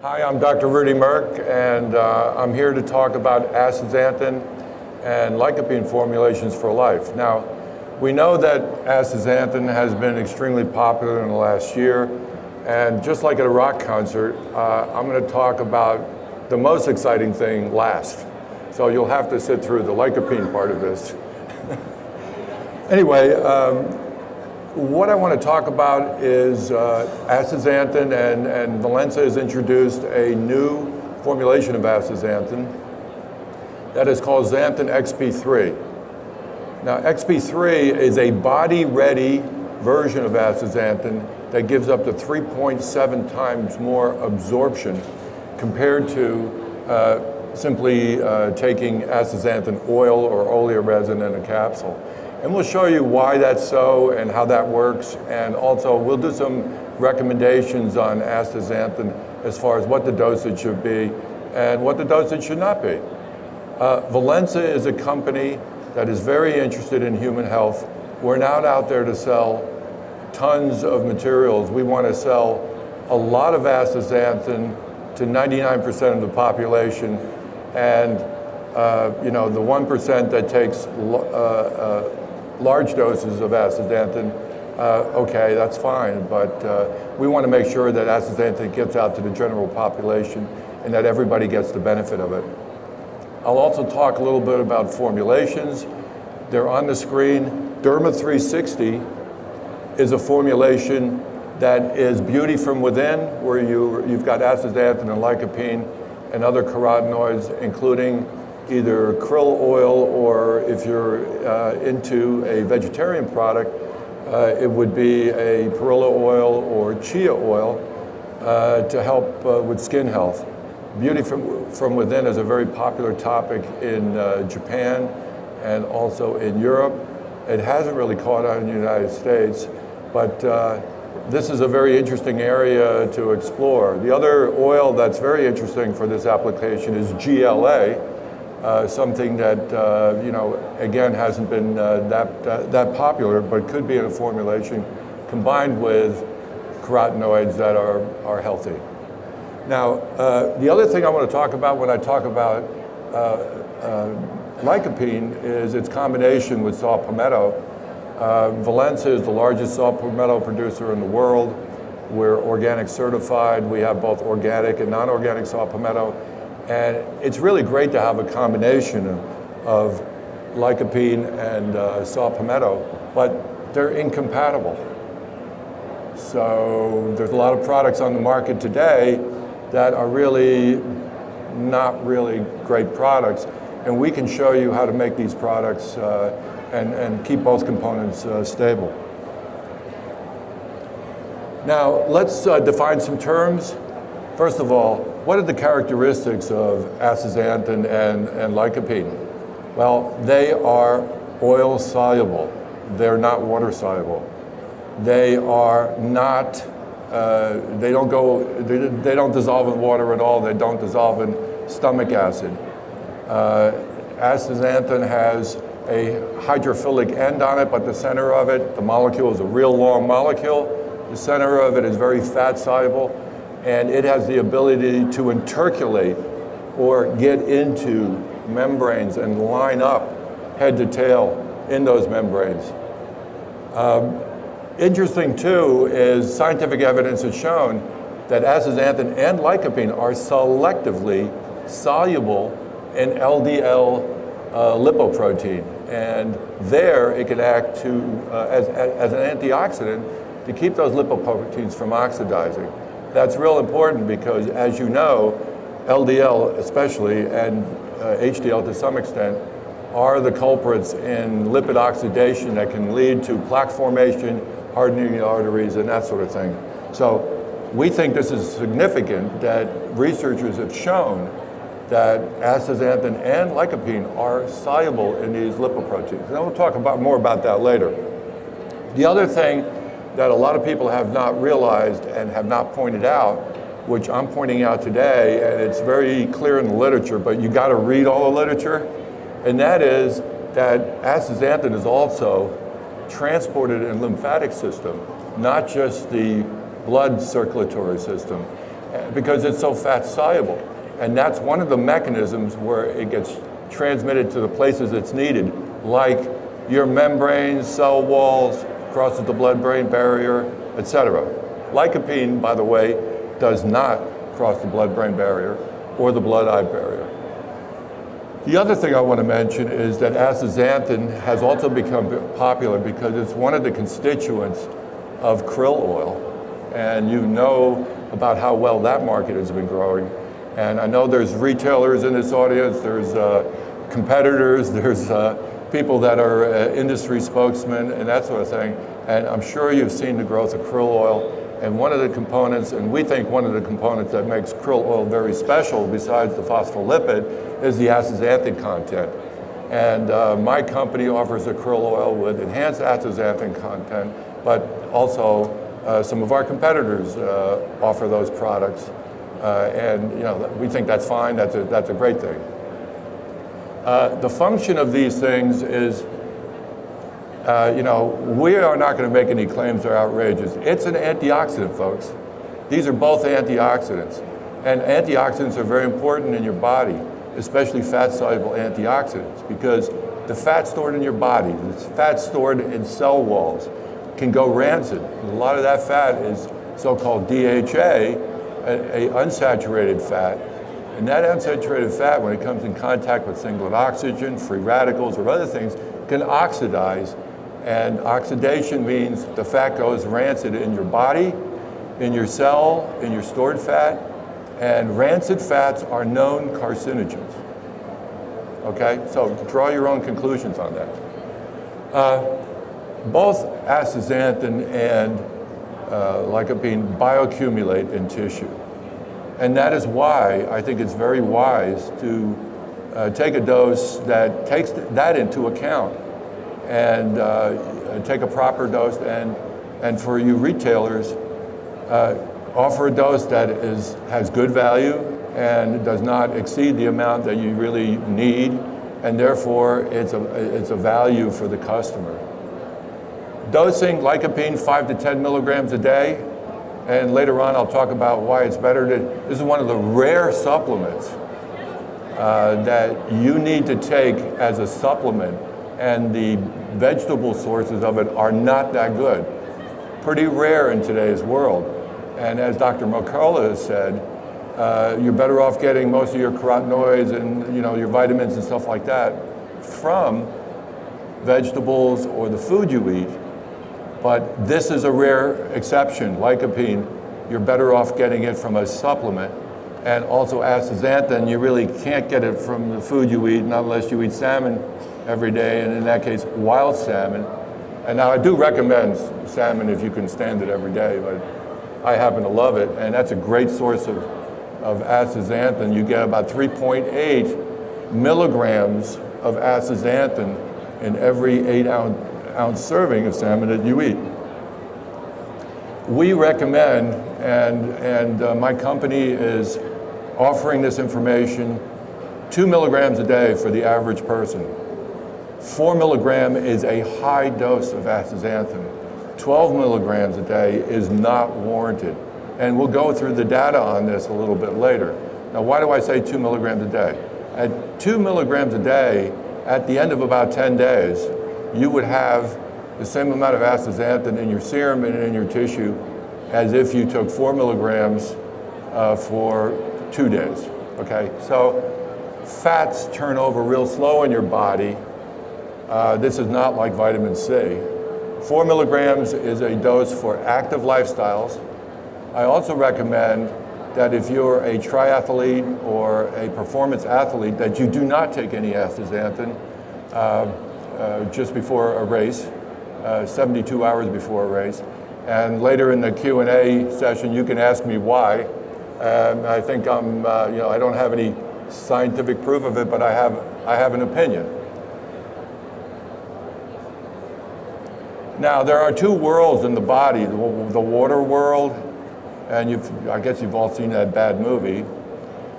Hi, I'm Dr. Rudi Moerck, and I'm here to talk about astaxanthin and lycopene formulations for life. Now, we know that astaxanthin has been extremely popular in the last year, and just like at a rock concert, I'm going to talk about the most exciting thing last. So you'll have to sit through the lycopene part of this. Anyway, what I want to talk about is astaxanthin, and Valensa has introduced a new formulation of astaxanthin that is called xanthin XP3. Now, XP3 is a body-ready version of astaxanthin that gives up to 3.7 times more absorption compared to simply taking astaxanthin oil or oleoresin in a capsule. And we'll show you why that's so and how that works, and also we'll do some recommendations on astaxanthin as far as what the dosage should be and what the dosage should not be. Valensa is a company that is very interested in human health. We're not out there to sell tons of materials. We want to sell a lot of astaxanthin to 99% of the population, and the 1% that takes large doses of astaxanthin, okay, that's fine, but we want to make sure that astaxanthin gets out to the general population and that everybody gets the benefit of it. I'll also talk a little bit about formulations. They're on the screen. Derma 360 is a formulation that is beauty from within, where you've got astaxanthin and lycopene and other carotenoids, including either krill oil, or if you're into a vegetarian product, it would be a perilla oil or chia oil to help with skin health. Beauty from within is a very popular topic in Japan and also in Europe. It hasn't really caught on in the United States, but this is a very interesting area to explore. The other oil that's very interesting for this application is GLA, something that again hasn't been that popular, but could be in a formulation combined with carotenoids that are healthy. Now, the other thing I want to talk about when I talk about lycopene is its combination with saw palmetto. Valensa is the largest saw palmetto producer in the world. We're organic certified. We have both organic and non-organic saw palmetto. And it's really great to have a combination of lycopene and saw palmetto, but they're incompatible. So there's a lot of products on the market today that are really not really great products, and we can show you how to make these products and keep both components stable. Now, let's define some terms. First of all, what are the characteristics of astaxanthin and lycopene? Well, they are oil soluble. They're not water soluble. They are not, they don't dissolve in water at all. They don't dissolve in stomach acid. Astaxanthin has a hydrophilic end on it, but the center of it, the molecule is a real long molecule. The center of it is very fat soluble, and it has the ability to intercalate or get into membranes and line up head to tail in those membranes. Interesting too is scientific evidence has shown that astaxanthin and lycopene are selectively soluble in LDL lipoprotein, and there it can act as an antioxidant to keep those lipoproteins from oxidizing. That's real important because, as you know, LDL especially, and HDL to some extent, are the culprits in lipid oxidation that can lead to plaque formation, hardening the arteries, and that sort of thing. So we think this is significant that researchers have shown that astaxanthin and lycopene are soluble in these lipoproteins. And we'll talk more about that later. The other thing that a lot of people have not realized and have not pointed out, which I'm pointing out today, and it's very clear in the literature, but you got to read all the literature, and that is that astaxanthin is also transported in the lymphatic system, not just the blood circulatory system. because it's so fat soluble. And that's one of the mechanisms where it gets transmitted to the places it's needed, like your membranes, cell walls, crosses the blood-brain barrier, etc. Lycopene, by the way, does not cross the blood-brain barrier or the blood-eye barrier. The other thing I want to mention is that astaxanthin has also become popular because it's one of the constituents of krill oil. And you know about how well that market has been growing. And I know there's retailers in this audience, there's competitors, there's people that are industry spokesmen and that sort of thing. And I'm sure you've seen the growth of krill oil. And one of the components, and we think one of the components that makes krill oil very special besides the phospholipid is the astaxanthin content. And my company offers a krill oil with enhanced astaxanthin content, but also some of our competitors offer those products. And you know, we think that's fine, that's a great thing. The function of these things is, you know, we are not going to make any claims that are outrageous. It's an antioxidant, folks. These are both antioxidants. And antioxidants are very important in your body, especially fat-soluble antioxidants, because the fat stored in your body, the fat stored in cell walls, can go rancid. A lot of that fat is so-called DHA, a unsaturated fat. And that unsaturated fat, when it comes in contact with singlet oxygen, free radicals, or other things, can oxidize. And oxidation means the fat goes rancid in your body, in your cell, in your stored fat. And rancid fats are known carcinogens. Okay, so draw your own conclusions on that. Both astaxanthin and lycopene bioaccumulate in tissue. And that is why I think it's very wise to take a dose that takes that into account and take a proper dose, and for you retailers, offer a dose that has good value and does not exceed the amount that you really need, and therefore it's a value for the customer. Dosing lycopene 5 to 10 milligrams a day, and later on I'll talk about why it's better to, this is one of the rare supplements that you need to take as a supplement, and the vegetable sources of it are not that good. Pretty rare in today's world. And as Dr. Moerck has said, you're better off getting most of your carotenoids and your vitamins and stuff like that from vegetables or the food you eat. But this is a rare exception. Lycopene, you're better off getting it from a supplement. And also astaxanthin, you really can't get it from the food you eat, not unless you eat salmon every day, and in that case, wild salmon. And now I do recommend salmon if you can stand it every day, but I happen to love it, and that's a great source of astaxanthin. You get about 3.8 milligrams of astaxanthin in every 8-ounce serving of salmon that you eat. We recommend, and my company is offering this information, 2 milligrams a day for the average person. 4 milligram is a high dose of astaxanthin. 12 milligrams a day is not warranted. And we'll go through the data on this a little bit later. Now, why do I say 2 milligrams a day? At 2 milligrams a day, at the end of about 10 days, you would have the same amount of astaxanthin in your serum and in your tissue as if you took 4 milligrams for 2 days, okay? So fats turn over real slow in your body. This is not like vitamin C. 4 milligrams is a dose for active lifestyles. I also recommend that if you're a triathlete or a performance athlete, that you do not take any astaxanthin just before a race, 72 hours before a race. And later in the Q&A session, you can ask me why. I think I don't have any scientific proof of it, but I have an opinion. Now, there are two worlds in the body, the water world, and I guess you've all seen that bad movie,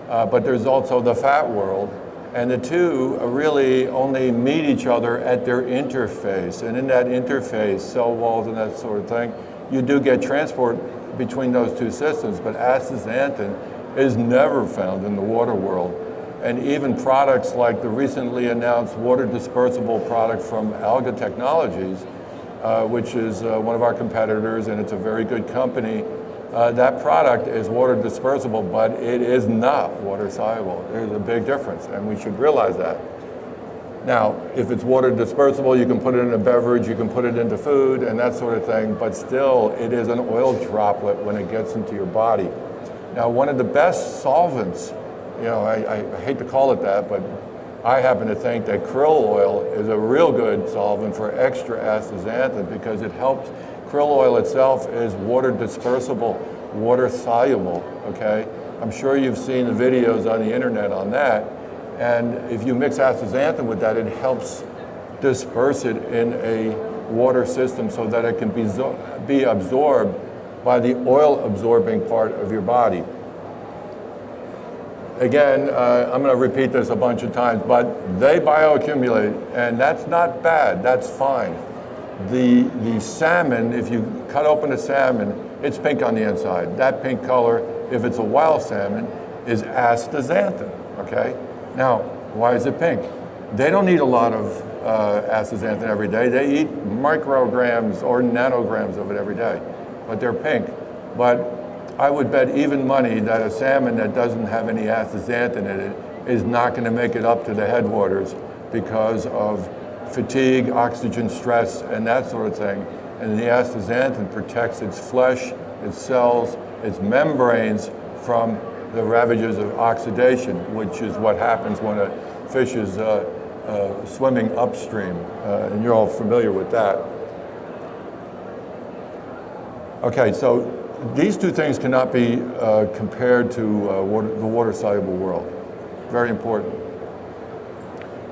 but there's also the fat world, and the two really only meet each other at their interface, and in that interface, cell walls and that sort of thing, you do get transport between those two systems, but astaxanthin is never found in the water world. And even products like the recently announced water dispersible product from Alga Technologies, which is one of our competitors, and it's a very good company. That product is water dispersible, but it is not water soluble. There's a big difference, and we should realize that. Now, if it's water dispersible, you can put it in a beverage, you can put it into food, and that sort of thing, but still, it is an oil droplet when it gets into your body. Now, one of the best solvents, you know, I hate to call it that, but I happen to think that krill oil is a real good solvent for extra astaxanthin because it helps. Krill oil itself is water dispersible, water soluble, okay? I'm sure you've seen the videos on the internet on that. And if you mix astaxanthin with that, it helps disperse it in a water system so that it can be absorbed by the oil absorbing part of your body. Again, I'm going to repeat this a bunch of times, but they bioaccumulate, and that's not bad, that's fine. The salmon, if you cut open a salmon, it's pink on the inside. That pink color, if it's a wild salmon, is astaxanthin, okay? Now, why is it pink? They don't eat a lot of astaxanthin every day. They eat micrograms or nanograms of it every day, but they're pink. But I would bet even money that a salmon that doesn't have any astaxanthin in it is not going to make it up to the headwaters because of fatigue, oxygen stress, and that sort of thing. And the astaxanthin protects its flesh, its cells, its membranes from the ravages of oxidation, which is what happens when a fish is swimming upstream, and you're all familiar with that. Okay, so these two things cannot be compared to the water-soluble world. Very important.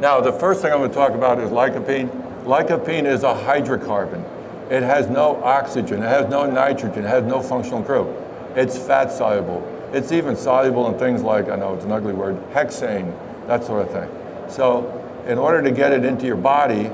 Now, the first thing I'm going to talk about is lycopene. Lycopene is a hydrocarbon. It has no oxygen, it has no nitrogen, it has no functional group. It's fat soluble. It's even soluble in things like, I know it's an ugly word, hexane, that sort of thing. So in order to get it into your body,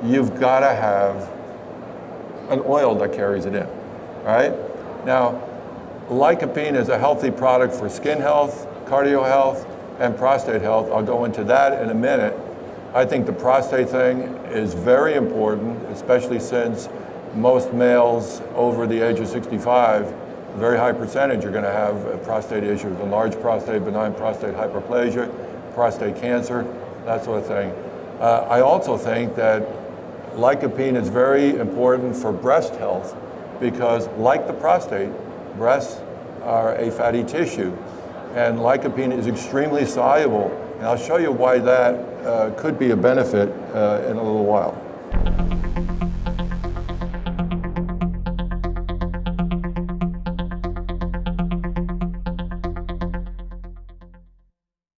you've got to have an oil that carries it in, right? Now, lycopene is a healthy product for skin health, cardio health, and prostate health. I'll go into that in a minute. I think the prostate thing is very important, especially since most males over the age of 65, a very high percentage are going to have prostate issues, a large prostate, benign prostate hyperplasia, prostate cancer, that sort of thing. I also think that lycopene is very important for breast health because, like the prostate, breasts are a fatty tissue, and lycopene is extremely soluble, and I'll show you why that could be a benefit in a little while.